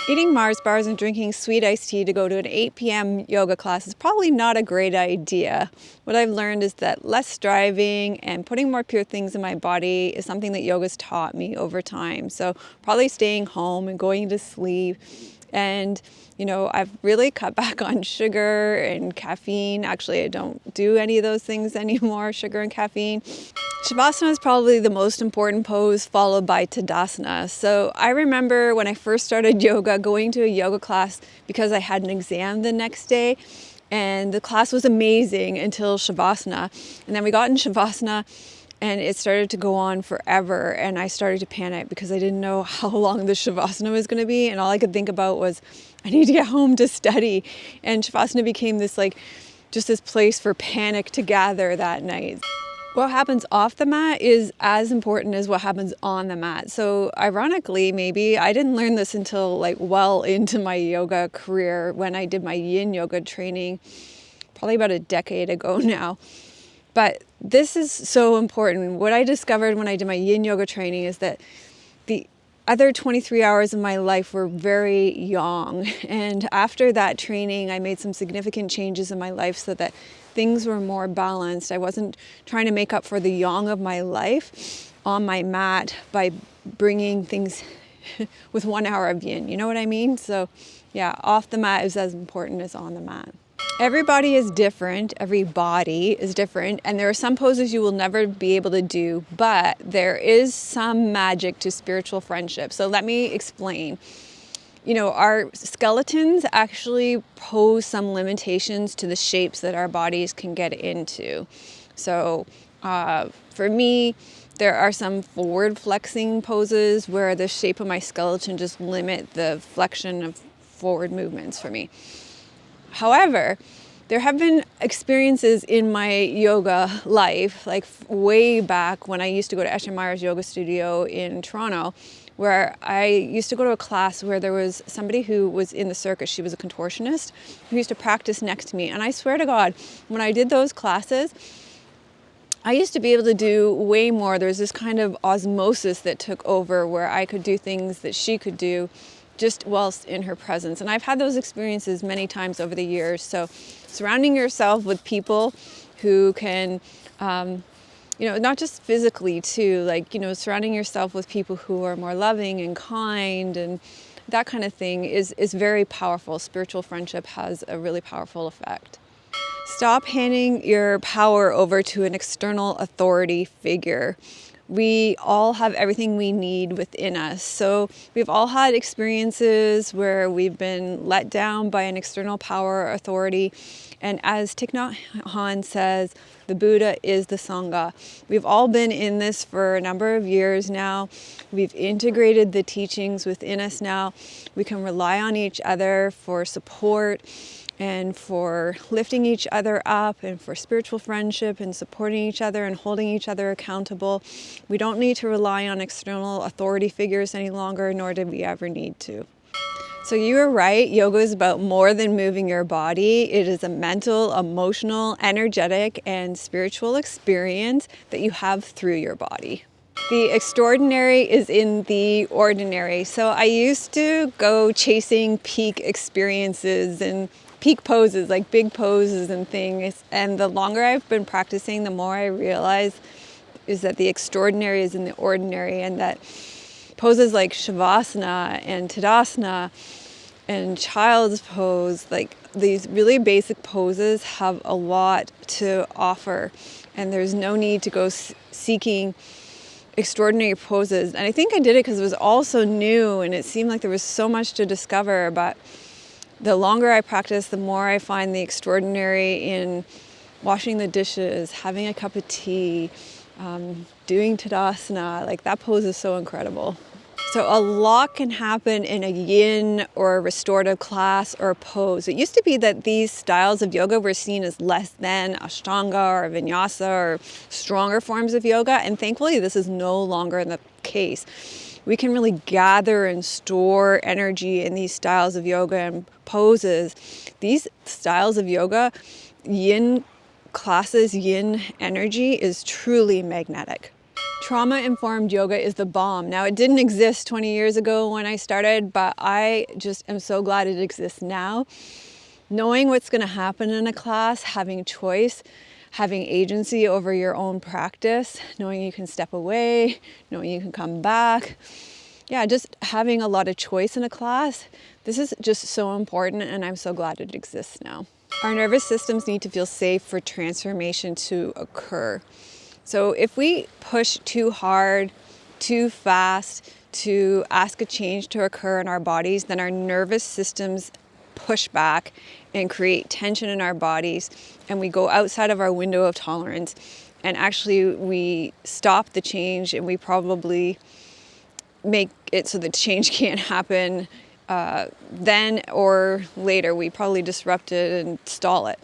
Eating Mars bars and drinking sweet iced tea to go to an 8 p.m. yoga class is probably not a great idea. What I've learned is that less striving and putting more pure things in my body is something that yoga's taught me over time. So probably staying home and going to sleep. And, I've really cut back on sugar and caffeine. Actually, I don't do any of those things anymore, sugar and caffeine. Savasana is probably the most important pose, followed by Tadasana. So I remember when I first started yoga, going to a yoga class because I had an exam the next day. And the class was amazing until Savasana. And then we got in Savasana and it started to go on forever. And I started to panic because I didn't know how long the Savasana was going to be. And all I could think about was, I need to get home to study. And Savasana became this just this place for panic to gather that night. What happens off the mat is as important as what happens on the mat. So ironically, maybe, I didn't learn this until well into my yoga career when I did my yin yoga training, probably about a decade ago now. But this is so important. What I discovered when I did my yin yoga training is that the other 23 hours of my life were very yang. And after that training, I made some significant changes in my life so that things were more balanced. I wasn't trying to make up for the yang of my life on my mat by bringing things with 1 hour of yin. You know what I mean? So yeah, off the mat is as important as on the mat. Everybody is different, every body is different, and there are some poses you will never be able to do, but there is some magic to spiritual friendship. So let me explain. Our skeletons actually pose some limitations to the shapes that our bodies can get into. So for me, there are some forward flexing poses where the shape of my skeleton just limit the flexion of forward movements for me. However, there have been experiences in my yoga life, way back when I used to go to Escher Meyer's yoga studio in Toronto, where I used to go to a class where there was somebody who was in the circus. She was a contortionist who used to practice next to me. And I swear to God, when I did those classes, I used to be able to do way more. There was this kind of osmosis that took over where I could do things that she could do just whilst in her presence. And I've had those experiences many times over the years. So surrounding yourself with people who can, not just physically too, surrounding yourself with people who are more loving and kind and that kind of thing is very powerful. Spiritual friendship has a really powerful effect. Stop handing your power over to an external authority figure. We all have everything we need within us. So we've all had experiences where we've been let down by an external power or authority. And as Thich Nhat says, the Buddha is the Sangha. We've all been in this for a number of years now. We've integrated the teachings within us now. We can rely on each other for support and for lifting each other up and for spiritual friendship and supporting each other and holding each other accountable. We don't need to rely on external authority figures any longer, nor did we ever need to. So you were right, yoga is about more than moving your body. It is a mental, emotional, energetic, and spiritual experience that you have through your body. The extraordinary is in the ordinary. So I used to go chasing peak experiences and peak poses, like big poses and things. And the longer I've been practicing, the more I realize is that the extraordinary is in the ordinary, and that poses like Savasana and Tadasana and child's pose, these really basic poses have a lot to offer. And there's no need to go seeking extraordinary poses. And I think I did it because it was all so new and it seemed like there was so much to discover. But the longer I practice, the more I find the extraordinary in washing the dishes, having a cup of tea, doing Tadasana. That pose is so incredible. So a lot can happen in a yin or a restorative class or a pose. It used to be that these styles of yoga were seen as less than Ashtanga or Vinyasa or stronger forms of yoga. And thankfully, this is no longer the case. We can really gather and store energy in these styles of yoga and poses. These styles of yoga, yin classes, yin energy is truly magnetic. Trauma-informed yoga is the bomb. Now, it didn't exist 20 years ago when I started, but I just am so glad it exists now. Knowing what's going to happen in a class, having choice, having agency over your own practice, knowing you can step away, knowing you can come back. Yeah, just having a lot of choice in a class. This is just so important, and I'm so glad it exists now. Our nervous systems need to feel safe for transformation to occur. So if we push too hard, too fast to ask a change to occur in our bodies, then our nervous systems push back and create tension in our bodies, and we go outside of our window of tolerance, and actually we stop the change, and we probably make it so the change can't happen then or later. We probably disrupt it and stall it.